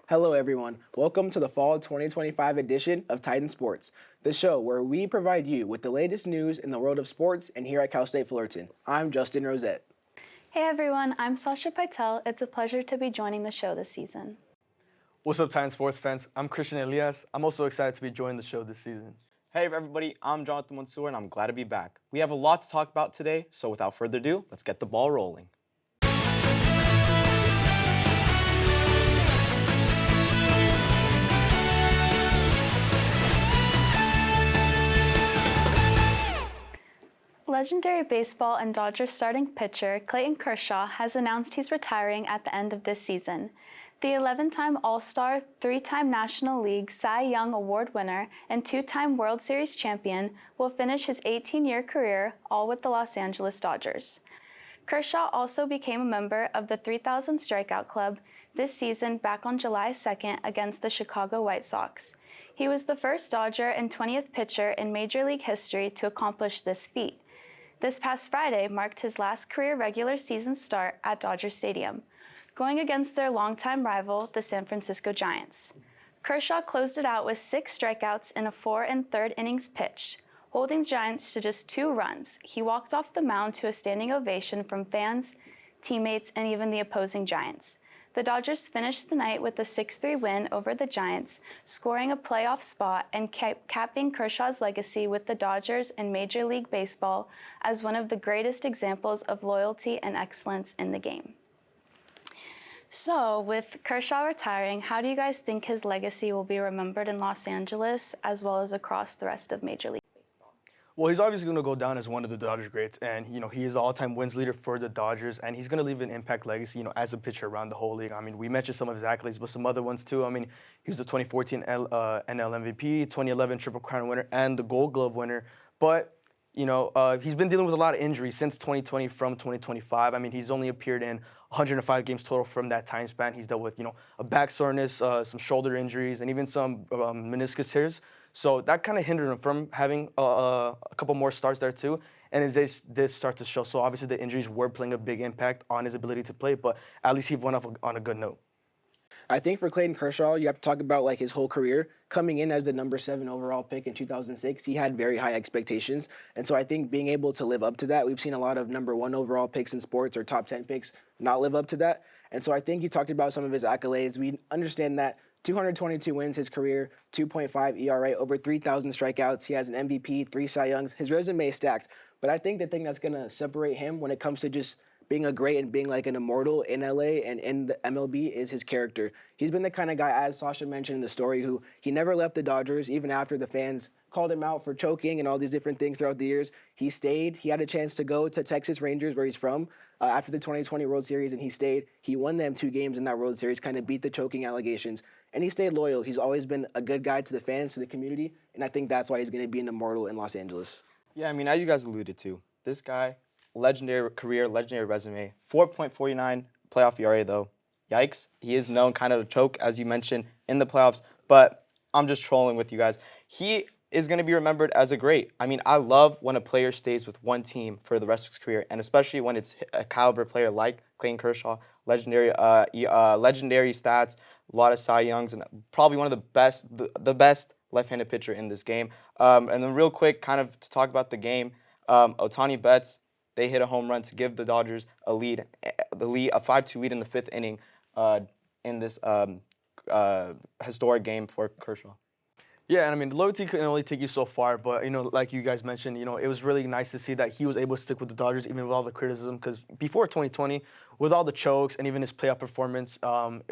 Hello, everyone. Welcome to the Fall 2025 edition of Titan Sports, the show where we provide you with the latest news in the world of sports and here at Cal State Fullerton. I'm Justin Rosette. Hey everyone, I'm Sasha Pytell. It's a pleasure to be joining the show this season. What's up, Titan sports fans? I'm Christian Elias. I'm also excited to be joining the show this season. Hey everybody, I'm Jonathan Mansour and I'm glad to be back. We have a lot to talk about today, so without further ado, let's get the ball rolling. Legendary baseball and Dodgers starting pitcher Clayton Kershaw has announced he's retiring at the end of this season. The 11-time All-Star, 3-time National League Cy Young Award winner, and 2-time World Series champion will finish his 18-year career all with the Los Angeles Dodgers. Kershaw also became a member of the 3,000 Strikeout Club this season back on July 2nd against the Chicago White Sox. He was the first Dodger and 20th pitcher in Major League history to accomplish this feat. This past Friday marked his last career regular season start at Dodger Stadium, going against their longtime rival, the San Francisco Giants. Kershaw closed it out with 6 strikeouts in a 4 1/3 innings pitched, holding the Giants to just 2 runs. He walked off the mound to a standing ovation from fans, teammates, and even the opposing Giants. The Dodgers finished the night with a 6-3 win over the Giants, scoring a playoff spot and capping Kershaw's legacy with the Dodgers in Major League Baseball as one of the greatest examples of loyalty and excellence in the game. So, with Kershaw retiring, how do you guys think his legacy will be remembered in Los Angeles as well as across the rest of Major League Baseball? Well, he's obviously going to go down as one of the Dodgers greats, and he is the all-time wins leader for the Dodgers, and he's going to leave an impact legacy, as a pitcher around the whole league. I mean, we mentioned some of his accolades, but some other ones too. I mean, he was the 2014 NL MVP, 2011 Triple Crown winner, and the Gold Glove winner. But he's been dealing with a lot of injuries since 2020 from 2025. I mean, he's only appeared in 105 games total from that time span. He's dealt with, a back soreness, some shoulder injuries, and even some meniscus tears. So that kind of hindered him from having a couple more starts there too. And his age did start to show. So obviously the injuries were playing a big impact on his ability to play, but at least he went off on a good note. I think for Clayton Kershaw, you have to talk about his whole career. Coming in as the number 7 overall pick in 2006, he had very high expectations. And so I think being able to live up to that, we've seen a lot of number 1 overall picks in sports or top 10 picks not live up to that. And so I think you talked about some of his accolades. We understand that 222 wins his career, 2.5 ERA, over 3,000 strikeouts. He has an MVP, 3 Cy Youngs. His resume is stacked. But I think the thing that's going to separate him when it comes to just being a great and being like an immortal in LA and in the MLB is his character. He's been the kind of guy, as Sasha mentioned in the story, who he never left the Dodgers, even after the fans called him out for choking and all these different things throughout the years. He stayed. He had a chance to go to Texas Rangers, where he's from, after the 2020 World Series, and he stayed. He won them 2 games in that World Series, kind of beat the choking allegations, and he stayed loyal. He's always been a good guy to the fans, to the community, and I think that's why he's going to be an immortal in Los Angeles. Yeah, I mean, as you guys alluded to, this guy, legendary career, legendary resume, 4.49 playoff ERA though. Yikes. He is known kind of to choke, as you mentioned, in the playoffs, but I'm just trolling with you guys. He is going to be remembered as a great. I mean, I love when a player stays with one team for the rest of his career, and especially when it's a caliber player like Clayton Kershaw, legendary stats, a lot of Cy Youngs, and probably one of the best left-handed pitcher in this game. And then real quick, kind of to talk about the game, Ohtani Betts, they hit a home run to give the Dodgers a 5-2 lead in the 5th inning in this historic game for Kershaw. Yeah, and I mean, loyalty can only take you so far, but, like you guys mentioned, it was really nice to see that he was able to stick with the Dodgers even with all the criticism, because before 2020, with all the chokes and even his playoff performance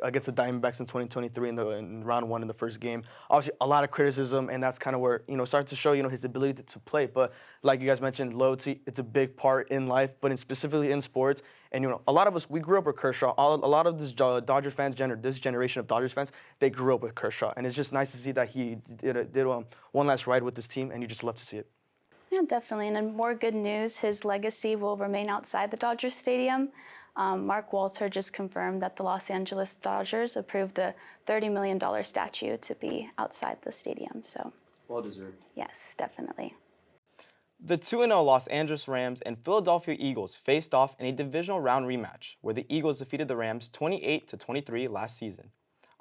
against the Diamondbacks in 2023 in round 1 in the first game, obviously a lot of criticism, and that's kind of where, started to show, his ability to play. But like you guys mentioned, loyalty, it's a big part in life, but specifically in sports. And, a lot of us, we grew up with Kershaw. A lot of this Dodger fans, this generation of Dodgers fans, they grew up with Kershaw. And it's just nice to see that he did one last ride with this team, and you just love to see it. Yeah, definitely. And in more good news, his legacy will remain outside the Dodgers Stadium. Mark Walter just confirmed that the Los Angeles Dodgers approved a $30 million statue to be outside the stadium. So, well deserved. Yes, definitely. The 2-0 Los Angeles Rams and Philadelphia Eagles faced off in a divisional round rematch, where the Eagles defeated the Rams 28-23 last season.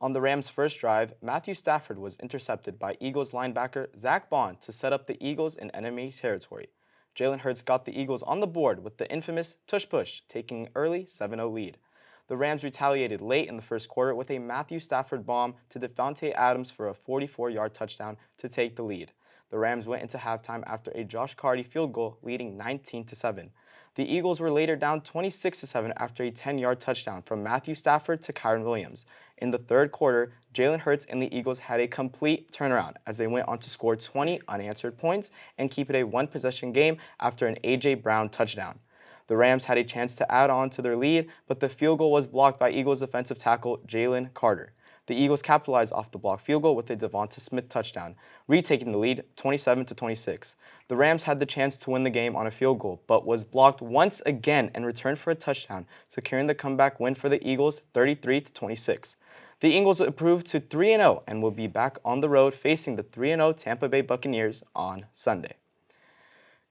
On the Rams' first drive, Matthew Stafford was intercepted by Eagles linebacker Zach Bond to set up the Eagles in enemy territory. Jalen Hurts got the Eagles on the board with the infamous tush-push, taking an early 7-0 lead. The Rams retaliated late in the first quarter with a Matthew Stafford bomb to Devontae Adams for a 44-yard touchdown to take the lead. The Rams went into halftime after a Josh Carty field goal, leading 19-7. The Eagles were later down 26-7 after a 10-yard touchdown from Matthew Stafford to Kyren Williams. In the third quarter, Jalen Hurts and the Eagles had a complete turnaround as they went on to score 20 unanswered points and keep it a one-possession game after an A.J. Brown touchdown. The Rams had a chance to add on to their lead, but the field goal was blocked by Eagles defensive tackle Jalen Carter. The Eagles capitalized off the blocked field goal with a Devonta Smith touchdown, retaking the lead 27-26. The Rams had the chance to win the game on a field goal, but was blocked once again and returned for a touchdown, securing the comeback win for the Eagles 33-26. The Eagles improved to 3-0 and will be back on the road facing the 3-0 Tampa Bay Buccaneers on Sunday.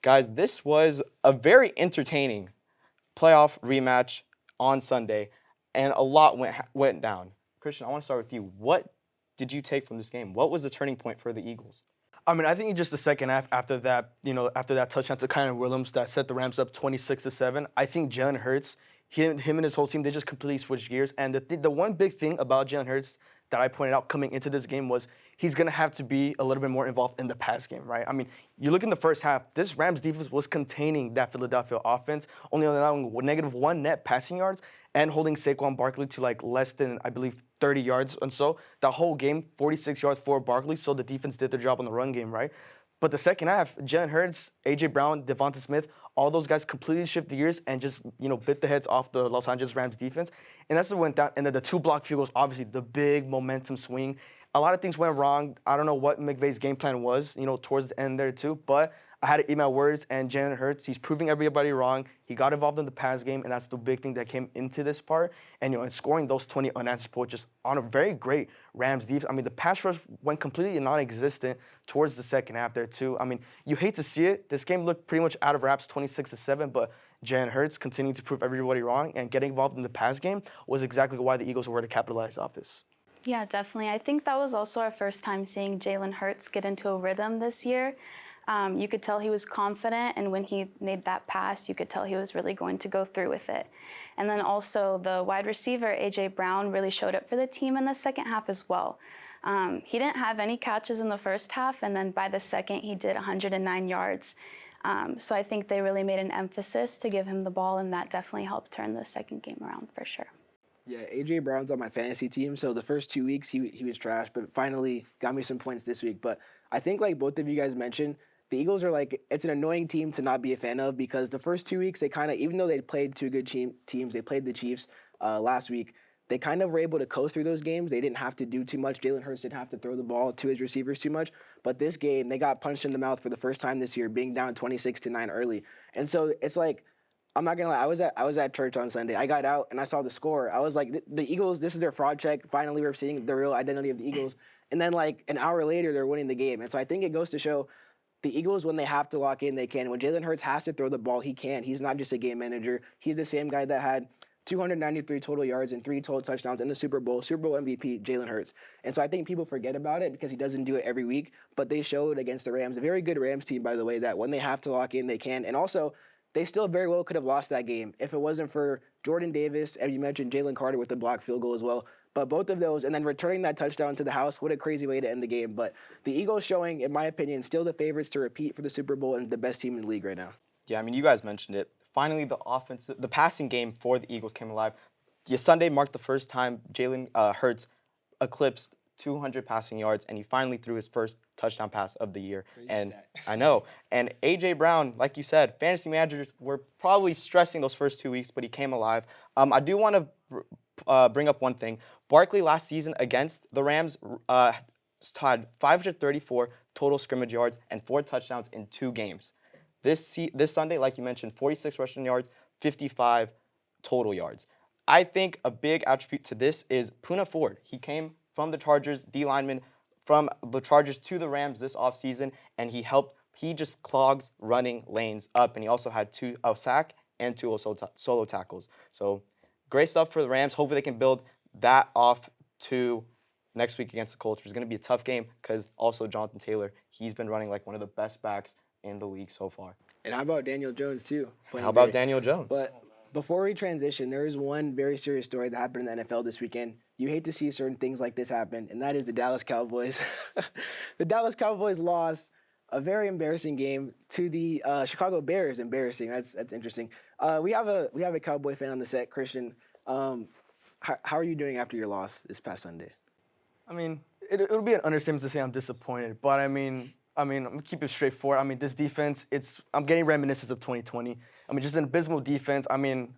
Guys, this was a very entertaining playoff rematch on Sunday, and a lot went down. Christian, I want to start with you. What did you take from this game? What was the turning point for the Eagles? I mean, I think just the second half after that, after that touchdown to Kyren Williams that set the Rams up 26-7, I think Jalen Hurts, him and his whole team, they just completely switched gears. And the one big thing about Jalen Hurts that I pointed out coming into this game was he's going to have to be a little bit more involved in the pass game, right? I mean, you look in the first half, this Rams defense was containing that Philadelphia offense, only allowing -1 net passing yards and holding Saquon Barkley to like less than, I believe, 30 yards. And so the whole game, 46 yards for Barkley, so the defense did their job on the run game, right? But the second half, Jalen Hurts, A.J. Brown, Devonta Smith, all those guys completely shifted gears and just, bit the heads off the Los Angeles Rams defense. And that's what went down. And then the 2 blocked field goals, obviously the big momentum swing. A lot of things went wrong. I don't know what McVay's game plan was, towards the end there too. But I had to eat my words, and Jalen Hurts, he's proving everybody wrong. He got involved in the pass game, and that's the big thing that came into this part. And, and scoring those 20 unanswered points just on a very great Rams defense. I mean, the pass rush went completely non-existent towards the second half there, too. I mean, you hate to see it. This game looked pretty much out of wraps 26-7, but Jalen Hurts continuing to prove everybody wrong and getting involved in the pass game was exactly why the Eagles were to capitalize off this. Yeah, definitely. I think that was also our first time seeing Jalen Hurts get into a rhythm this year. You could tell he was confident, and when he made that pass, you could tell he was really going to go through with it. And then also the wide receiver, A.J. Brown, really showed up for the team in the second half as well. He didn't have any catches in the first half, and then by the second, he did 109 yards. So I think they really made an emphasis to give him the ball, and that definitely helped turn the second game around for sure. Yeah, A.J. Brown's on my fantasy team, so the first 2 weeks he was trash, but finally got me some points this week. But I think like both of you guys mentioned, the Eagles are it's an annoying team to not be a fan of because the first 2 weeks, they kind of, even though they played 2 good teams, they played the Chiefs last week, they kind of were able to coast through those games. They didn't have to do too much. Jalen Hurts didn't have to throw the ball to his receivers too much. But this game, they got punched in the mouth for the first time this year, being down 26-9 early. And so it's like, I'm not gonna lie. I was at church on Sunday. I got out and I saw the score. I was like, the Eagles, this is their fraud check. Finally, we're seeing the real identity of the Eagles. And then like an hour later, they're winning the game. And so I think it goes to show the Eagles, when they have to lock in, they can. When Jalen Hurts has to throw the ball, he can. He's not just a game manager. He's the same guy that had 293 total yards and 3 total touchdowns in the Super Bowl MVP, Jalen Hurts. And so I think people forget about it because he doesn't do it every week. But they showed against the Rams, a very good Rams team, by the way, that when they have to lock in, they can. And also, they still very well could have lost that game if it wasn't for Jordan Davis, as you mentioned, Jalen Carter with the blocked field goal as well. But both of those, and then returning that touchdown to the house, what a crazy way to end the game. But the Eagles showing, in my opinion, still the favorites to repeat for the Super Bowl and the best team in the league right now. Yeah, I mean, you guys mentioned it. Finally, the passing game for the Eagles came alive. Yeah, Sunday marked the first time Jalen Hurts eclipsed 200 passing yards, and he finally threw his first touchdown pass of the year. And I know. And A.J. Brown, like you said, fantasy managers were probably stressing those first 2 weeks, but he came alive. I do want to bring up one thing. Barkley last season against the Rams had 534 total scrimmage yards and 4 touchdowns in 2 games. This Sunday, like you mentioned, 46 rushing yards, 55 total yards. I think a big attribute to this is Poona Ford. He came from the Chargers, D lineman, from the Chargers to the Rams this offseason, and he just clogs running lanes up, and he also had a sack and 2 solo tackles. So great stuff for the Rams. Hopefully they can build that off to next week against the Colts is going to be a tough game because also Jonathan Taylor, he's been running like one of the best backs in the league so far. And how about Daniel Jones too? How about great. Daniel Jones? But before we transition, there is one very serious story that happened in the NFL this weekend. You hate to see certain things like this happen, and that is the Dallas Cowboys. The Dallas Cowboys lost a very embarrassing game to the Chicago Bears. Embarrassing. That's interesting. We have a Cowboy fan on the set, Christian. How are you doing after your loss this past Sunday? I mean, it'll be an understatement to say I'm disappointed, but I mean, I'm gonna keep it straightforward. I mean, this defense, I'm getting reminiscence of 2020. I mean, just an abysmal defense. I mean,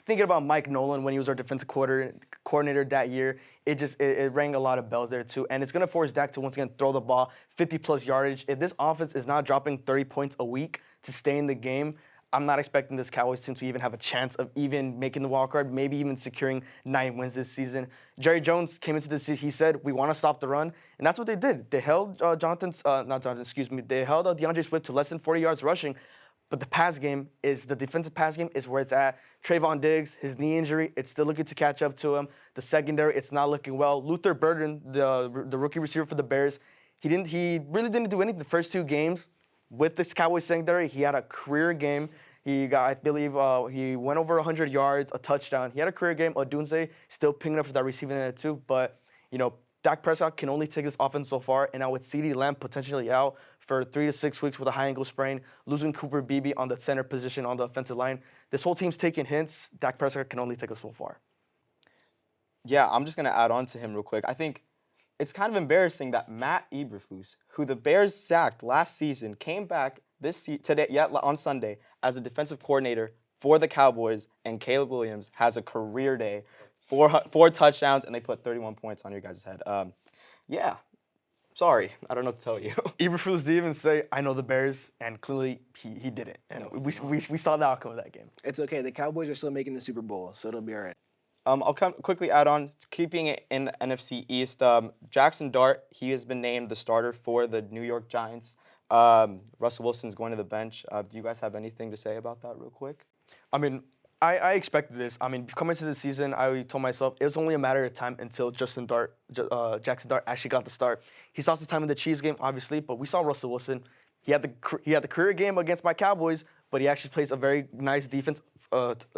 thinking about Mike Nolan when he was our defensive coordinator that year, it rang a lot of bells there too. And it's gonna force Dak to once again throw the ball 50+ yardage. If this offense is not dropping 30 points a week to stay in the game, I'm not expecting this Cowboys team to even have a chance of even making the wild card, maybe even securing 9 wins this season. Jerry Jones came into this season, he said, we want to stop the run, and that's what they did. They held they held DeAndre Swift to less than 40 yards rushing, but the defensive pass game is where it's at. Trayvon Diggs, his knee injury, it's still looking to catch up to him. The secondary, it's not looking well. Luther Burden, the rookie receiver for the Bears, he really didn't do anything the first 2 games. With this Cowboys secondary, he had a career game. He got, I believe, he went over 100 yards, a touchdown. He had a career game. Odunze still picking up for that receiving end too. But, Dak Prescott can only take this offense so far. And now with CeeDee Lamb potentially out for 3 to 6 weeks with a high ankle sprain, losing Cooper Beebe on the center position on the offensive line, this whole team's taking hints. Dak Prescott can only take us so far. Yeah, I'm just going to add on to him real quick. I think it's kind of embarrassing that Matt Eberflus, who the Bears sacked last season, came back on Sunday as a defensive coordinator for the Cowboys, and Caleb Williams has a career day, 4 touchdowns, and they put 31 points on your guys' head. Yeah, sorry, I don't know what to tell you. Eberflus didn't even say, I know the Bears, and clearly he didn't. And we saw the outcome of that game. It's okay. The Cowboys are still making the Super Bowl, so it'll be all right. I'll quickly add on, keeping it in the NFC East, Jackson Dart, he has been named the starter for the New York Giants. Russell Wilson's going to the bench. Do you guys have anything to say about that real quick? I mean, I expected this. I mean, coming into the season, I told myself it was only a matter of time until Jackson Dart actually got the start. He saw some time in the Chiefs game, obviously, but we saw Russell Wilson. He had the career game against my Cowboys, but he actually plays a very nice defense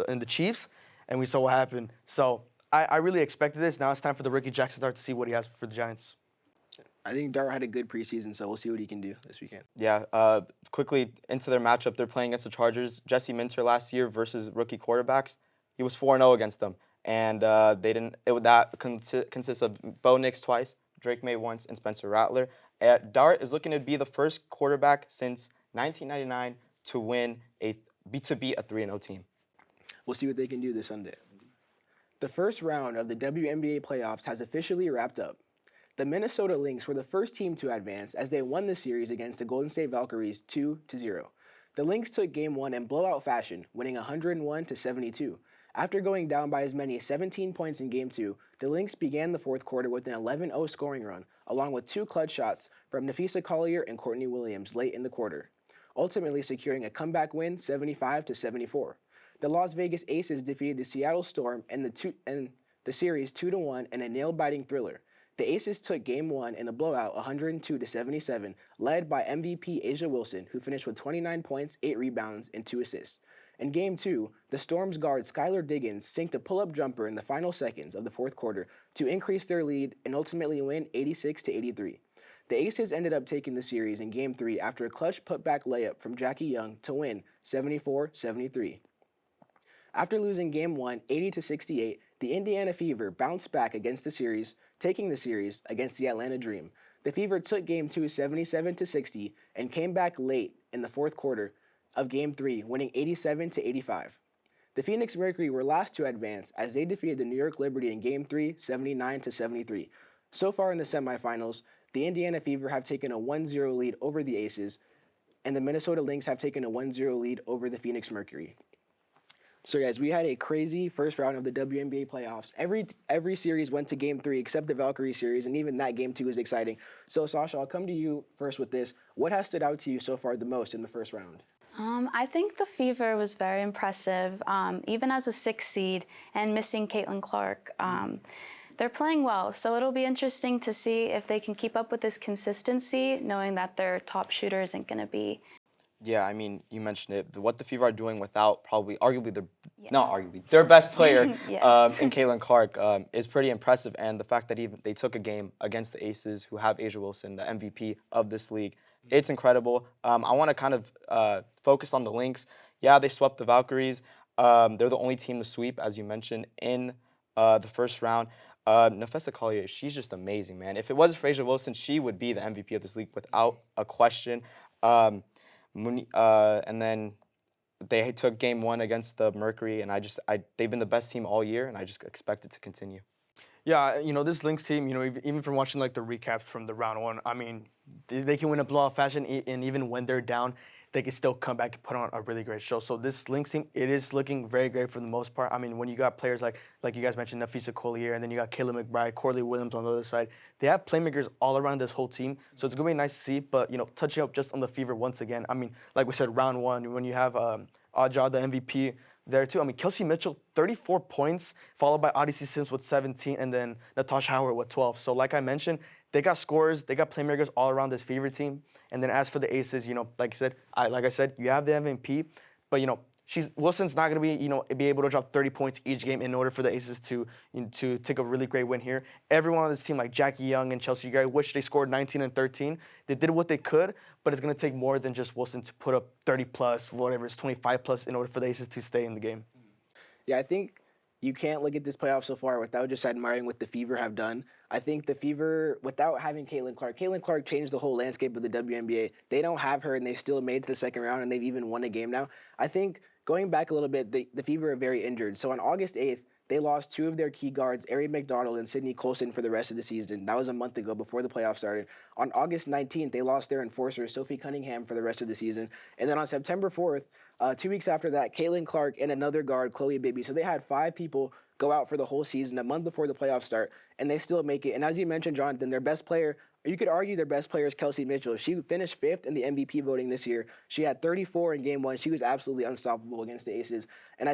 in the Chiefs, and we saw what happened. So I really expected this. Now it's time for the rookie Jackson Dart to see what he has for the Giants. I think Dart had a good preseason, so we'll see what he can do this weekend. Yeah, quickly into their matchup, they're playing against the Chargers. Jesse Minter last year versus rookie quarterbacks, he was 4-0 against them, and that consists of Bo Nix twice, Drake May once, and Spencer Rattler. Dart is looking to be the first quarterback since 1999 to beat a 3-0 team. We'll see what they can do this Sunday. The first round of the WNBA playoffs has officially wrapped up. The Minnesota Lynx were the first team to advance as they won the series against the Golden State Valkyries 2-0. The Lynx took Game 1 in blowout fashion, winning 101-72. After going down by as many as 17 points in Game 2, the Lynx began the fourth quarter with an 11-0 scoring run, along with 2 clutch shots from Nafisa Collier and Courtney Williams late in the quarter, ultimately securing a comeback win 75-74. The Las Vegas Aces defeated the Seattle Storm and the series 2-1 in a nail-biting thriller. The Aces took Game 1 in a blowout 102-77, led by MVP Asia Wilson, who finished with 29 points, 8 rebounds, and 2 assists. In Game 2, the Storm's guard Skylar Diggins sinked a pull-up jumper in the final seconds of the fourth quarter to increase their lead and ultimately win 86-83. The Aces ended up taking the series in Game 3 after a clutch putback layup from Jackie Young to win 74-73. After losing Game 1 80-68, the Indiana Fever bounced back against the series, taking the series against the Atlanta Dream. The Fever took Game 2 77-60 and came back late in the fourth quarter of Game 3, winning 87-85. The Phoenix Mercury were last to advance as they defeated the New York Liberty in Game 3 79-73. So far in the semifinals, the Indiana Fever have taken a 1-0 lead over the Aces, and the Minnesota Lynx have taken a 1-0 lead over the Phoenix Mercury. So guys, we had a crazy first round of the WNBA playoffs. Every series went to Game 3 except the Valkyrie series, and even that Game 2 was exciting. So Sasha, I'll come to you first with this. What has stood out to you so far the most in the first round? I think the Fever was very impressive, even as a 6th seed and missing Caitlin Clark. they're playing well. So it'll be interesting to see if they can keep up with this consistency, knowing that their top shooter isn't going to be. Yeah, I mean, you mentioned it. What the Fever are doing without arguably their best player Yes. in Caitlin Clark is pretty impressive. And the fact that even they took a game against the Aces, who have Asia Wilson, the MVP of this league, it's incredible. I want to kind of focus on the Lynx. Yeah, they swept the Valkyries. They're the only team to sweep, as you mentioned, in the first round. Nafessa Collier, she's just amazing, man. If it wasn't for Asia Wilson, she would be the MVP of this league without a question. And then they took game 1 against the Mercury, and they've been the best team all year, and I just expect it to continue. Yeah, this Lynx team, even from watching like the recaps from the round 1, I mean, they can win a blowout fashion, and even when they're down, they can still come back and put on a really great show. So this Lynx team, it is looking very great for the most part. I mean, when you got players like you guys mentioned, Nafisa Collier, and then you got Kayla McBride, Corley Williams on the other side, they have playmakers all around this whole team. So it's going to be nice to see. But, touching up just on the Fever once again, I mean, like we said, round 1, when you have Aja, the MVP, there too. I mean, Kelsey Mitchell, 34 points, followed by Odyssey Sims with 17, and then Natasha Howard with 12. So like I mentioned, they got scorers, they got playmakers all around this Fever team. And then as for the Aces, like I said, you have the MVP, but Wilson's not going to be able to drop 30 points each game in order for the Aces to take a really great win here. Everyone on this team, like Jackie Young and Chelsea Gray, wish they scored 19 and 13. They did what they could, but it's going to take more than just Wilson to put up 30 plus, whatever it's 25 plus, in order for the Aces to stay in the game. Yeah, I think you can't look at this playoff so far without just admiring what the Fever have done. I think the Fever, without having Caitlin Clark changed the whole landscape of the WNBA. They don't have her, and they still made it to the second round, and they've even won a game now. I think going back a little bit, the Fever are very injured. So on August 8th, they lost 2 of their key guards, Ari McDonald and Sydney Colson, for the rest of the season. That was a month ago before the playoffs started. On August 19th, they lost their enforcer, Sophie Cunningham, for the rest of the season. And then on September 4th, 2 weeks after that, Caitlin Clark and another guard, Chloe Bibby. So they had 5 people go out for the whole season a month before the playoffs start, and they still make it. And as you mentioned, Jonathan, their best player, you could argue their best player is Kelsey Mitchell. She finished 5th in the MVP voting this year. She had 34 in game 1. She was absolutely unstoppable against the Aces. And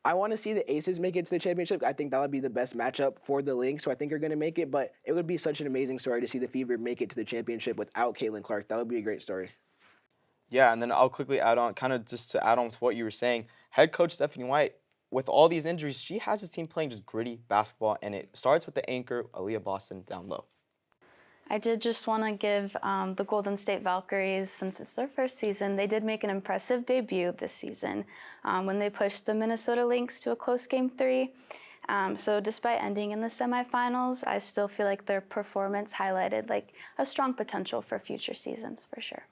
I want to see the Aces make it to the championship. I think that would be the best matchup for the Lynx, so I think they're going to make it. But it would be such an amazing story to see the Fever make it to the championship without Caitlin Clark. That would be a great story. Yeah, and then I'll quickly add on, kind of just to add on to what you were saying. Head coach Stephanie White, with all these injuries, she has his team playing just gritty basketball, and it starts with the anchor, Aaliyah Boston, down low. I did just want to give the Golden State Valkyries, since it's their first season, they did make an impressive debut this season when they pushed the Minnesota Lynx to a close game 3. So despite ending in the semifinals, I still feel like their performance highlighted like a strong potential for future seasons for sure.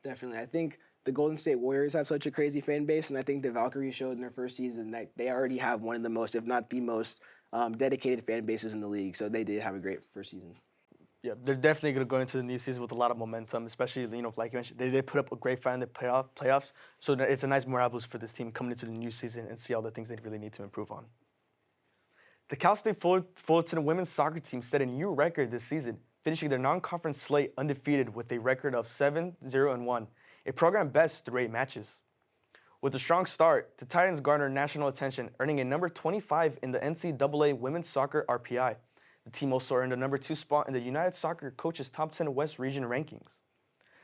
Definitely. I think the Golden State Warriors have such a crazy fan base, and I think the Valkyries showed in their first season that they already have one of the most, if not the most, dedicated fan bases in the league. So they did have a great first season. Yeah, they're definitely going to go into the new season with a lot of momentum, especially, like you mentioned, they put up a great fight in the playoffs. So it's a nice morale boost for this team coming into the new season and see all the things they really need to improve on. The Cal State Fullerton women's soccer team set a new record this season, finishing their non-conference slate undefeated with a record of 7-0-1, a program best through 8 matches. With a strong start, the Titans garnered national attention, earning a number 25 in the NCAA Women's Soccer RPI. The team also earned a number 2 spot in the United Soccer Coaches Top 10 West Region rankings.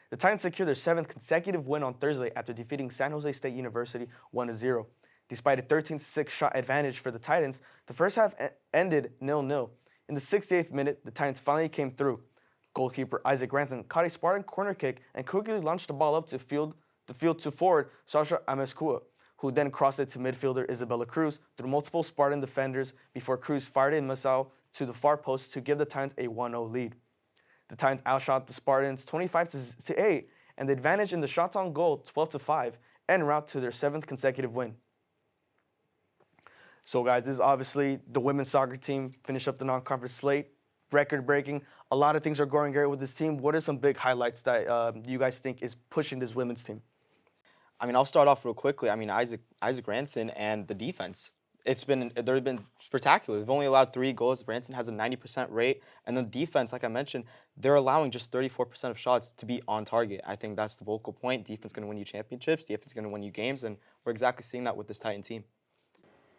The Titans secured their 7th consecutive win on Thursday after defeating San Jose State University 1-0. Despite a 13-6 shot advantage for the Titans, the first half ended 0-0. In the 68th minute, the Titans finally came through. Goalkeeper Isaac Ranson caught a Spartan corner kick and quickly launched the ball up the field to forward Sasha Pytell, who then crossed it to midfielder Isabella Cruz through multiple Spartan defenders before Cruz fired a missile to the far post to give the Titans a 1-0 lead. The Titans outshot the Spartans 25-8, and the advantage in the shots on goal 12-5, en route to their 7th consecutive win. So guys, this is obviously the women's soccer team finish up the non-conference slate, record-breaking. A lot of things are going great with this team. What are some big highlights that you guys think is pushing this women's team? I mean, I'll start off real quickly. I mean, Isaac Ranson and the defense. They've been spectacular. They've only allowed 3 goals. Ranson has a 90% rate. And the defense, like I mentioned, they're allowing just 34% of shots to be on target. I think that's the vocal point. Defense going to win you championships. Defense going to win you games. And we're exactly seeing that with this Titan team.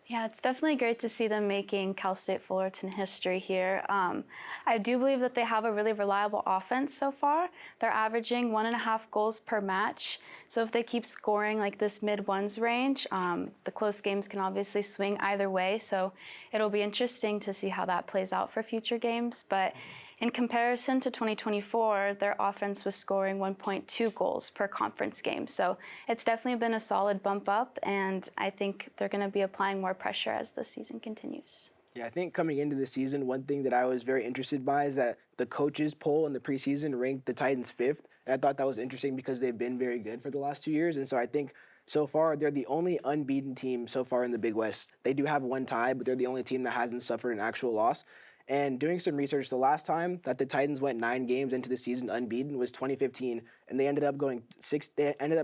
Yeah, it's definitely great to see them making Cal State Fullerton history here. I do believe that they have a really reliable offense so far. They're averaging 1.5 goals per match. So if they keep scoring like this mid-ones range, the close games can obviously swing either way. So it'll be interesting to see how that plays out for future games. But in comparison to 2024, their offense was scoring 1.2 goals per conference game. So it's definitely been a solid bump up, and I think they're going to be applying more pressure as the season continues. Yeah, I think coming into the season, one thing that I was very interested by is that the coaches poll in the preseason ranked the Titans 5th. And I thought that was interesting because they've been very good for the last 2 years. And so I think so far they're the only unbeaten team so far in the Big West. They do have one tie, but they're the only team that hasn't suffered an actual loss. And doing some research, the last time that the Titans went 9 games into the season unbeaten was 2015, and they ended up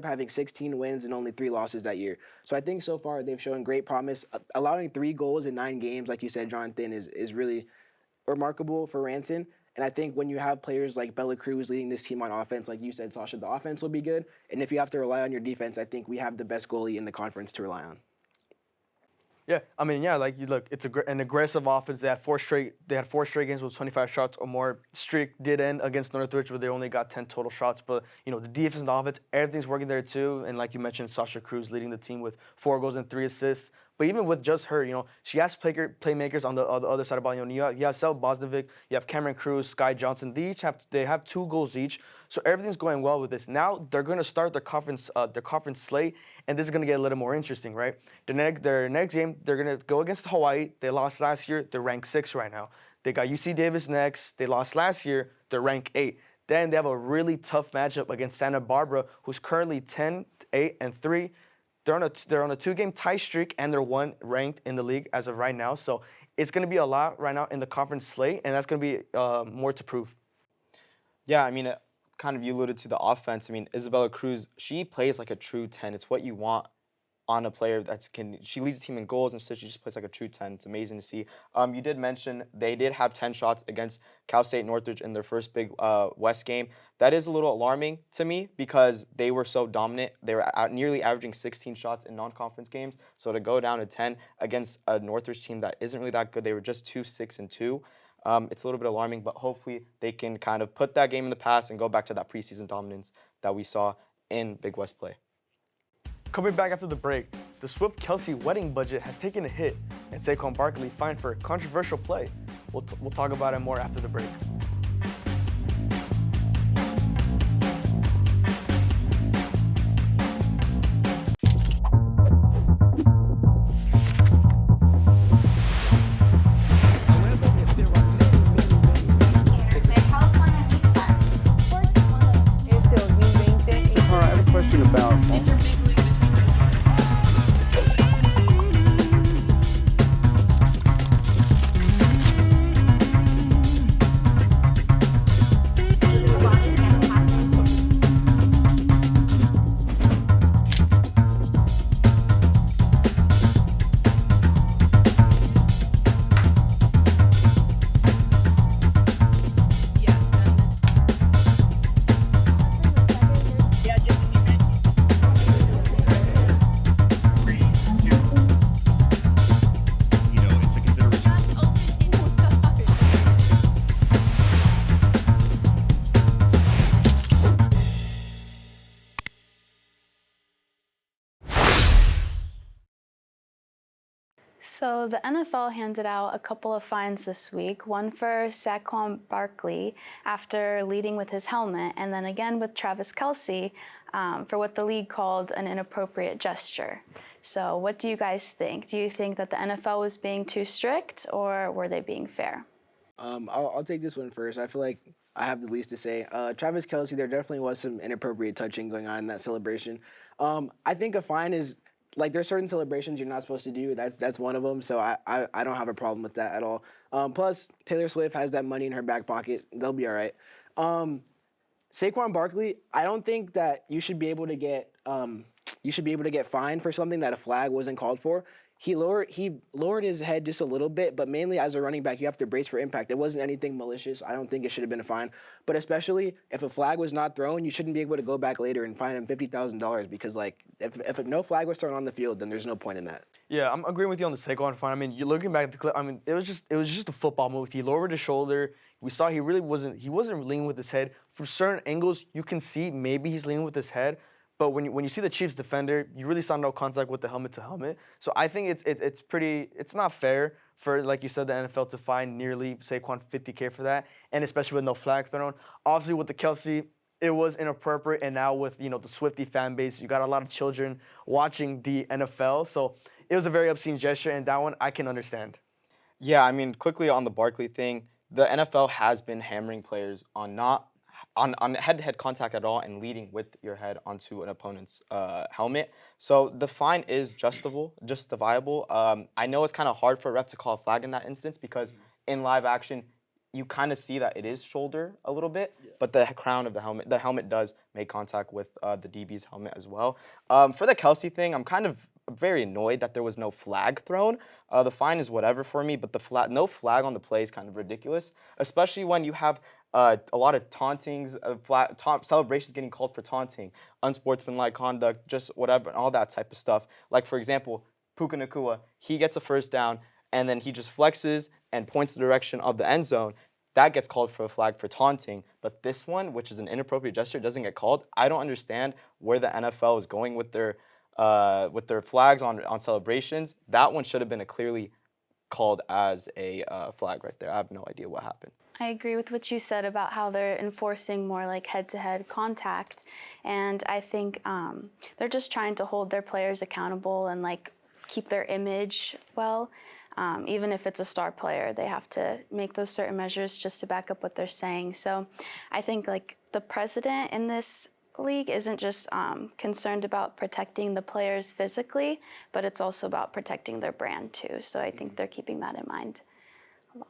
having 16 wins and only 3 losses that year. So I think so far they've shown great promise. Allowing 3 goals in 9 games, like you said, Jonathan, is really remarkable for Ranson. And I think when you have players like Bella Cruz leading this team on offense, like you said, Sasha, the offense will be good. And if you have to rely on your defense, I think we have the best goalie in the conference to rely on. Yeah, I mean, yeah, like you look, it's an aggressive offense. They had four straight games with 25 shots or more. Streak did end against Northridge, where they only got 10 total shots. But the defense and the offense, everything's working there too. And like you mentioned, Sasha Cruz leading the team with 4 goals and 3 assists. But even with just her, she has playmakers on the other side of the ball. You have Sel Bosnovic, you have Cameron Cruz, Sky Johnson. They have 2 goals each. So everything's going well with this. Now they're going to start their conference slate, and this is going to get a little more interesting, right? Their next game, they're going to go against Hawaii. They lost last year. They're ranked 6 right now. They got UC Davis next. They lost last year. They're ranked 8. Then they have a really tough matchup against Santa Barbara, who's currently 10, 8, and 3. They're on a 2-game tie streak, and they're 1 ranked in the league as of right now. So it's going to be a lot right now in the conference slate, and that's going to be more to prove. Yeah, I mean, kind of you alluded to the offense. I mean, Isabella Cruz, she plays like a true 10. It's what you want on a player she leads the team in goals, and so she just plays like a true 10. It's amazing to see. You did mention they did have 10 shots against Cal State Northridge in their first Big West game. That is a little alarming to me because they were so dominant. They were nearly averaging 16 shots in non-conference games. So to go down to 10 against a Northridge team that isn't really that good, they were just 2-6-2. It's a little bit alarming, but hopefully they can kind of put that game in the past and go back to that preseason dominance that we saw in Big West play. Coming back after the break, the Swift-Kelsey wedding budget has taken a hit, and Saquon Barkley fined for controversial play. We'll talk about it more after the break. I have a question about So the NFL handed out a couple of fines this week, one for Saquon Barkley after leading with his helmet, and then again with Travis Kelce for what the league called an inappropriate gesture. So what do you guys think? Do you think that the NFL was being too strict, or were they being fair? I'll take this one first. I feel like I have the least to say. Travis Kelce, there definitely was some inappropriate touching going on in that celebration. I think a fine is, like, there's certain celebrations you're not supposed to do. That's one of them, so I don't have a problem with that at all. Plus, Taylor Swift has that money in her back pocket. They'll be all right. Saquon Barkley, I don't think that you should be able to get fined for something that a flag wasn't called for. he lowered his head just a little bit, but mainly as a running back, you have to brace for impact. It wasn't anything malicious. I don't think it should have been a fine. But especially if a flag was not thrown, you shouldn't be able to go back later and fine him $50,000 because like if no flag was thrown on the field, then there's no point in that. Yeah, I'm agreeing with you on the Saquon fine. I mean, you're looking back at the clip. I mean, it was just a football move. He lowered his shoulder. We saw he wasn't leaning with his head. From certain angles, you can see maybe he's leaning with his head. But when you see the Chiefs defender, you really saw no contact with the helmet to helmet. So I think it's not fair for, like you said, the NFL to fine nearly Saquon $50K for that, and especially with no flag thrown. Obviously with the Kelsey, it was inappropriate, and now with the Swiftie fan base, you got a lot of children watching the NFL. So it was a very obscene gesture, and that one I can understand. Yeah, I mean, quickly on the Barkley thing, the NFL has been hammering players on not on head-to-head contact at all and leading with your head onto an opponent's helmet. So the fine is justifiable. I know it's kind of hard for a ref to call a flag in that instance because in live action, you kind of see that it is shoulder a little bit, but the crown of the helmet does make contact with the DB's helmet as well. For the Kelsey thing, I'm kind of very annoyed that there was no flag thrown. The fine is whatever for me, but no flag on the play is kind of ridiculous, especially when you have a lot of tauntings, celebrations getting called for taunting, unsportsmanlike conduct, just whatever, and all that type of stuff. Like, for example, Puka Nacua, he gets a first down, and then he just flexes and points the direction of the end zone. That gets called for a flag for taunting. But this one, which is an inappropriate gesture, doesn't get called. I don't understand where the NFL is going with their flags on celebrations. That one should have been clearly called as a flag right there. I have no idea what happened. I agree with what you said about how they're enforcing more like head-to-head contact, and I think they're just trying to hold their players accountable and like keep their image well. Even if it's a star player, they have to make those certain measures just to back up what they're saying. So I think like the president in this league isn't just concerned about protecting the players physically, but it's also about protecting their brand too. So I think they're keeping that in mind a lot.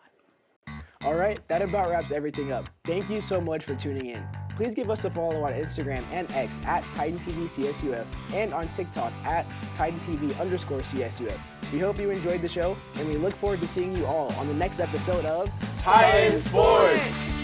All right, that about wraps everything up. Thank you so much for tuning in. Please give us a follow on Instagram and X at TitanTVCSUF and on TikTok at TitanTV_CSUF. We hope you enjoyed the show, and we look forward to seeing you all on the next episode of Titan Sports!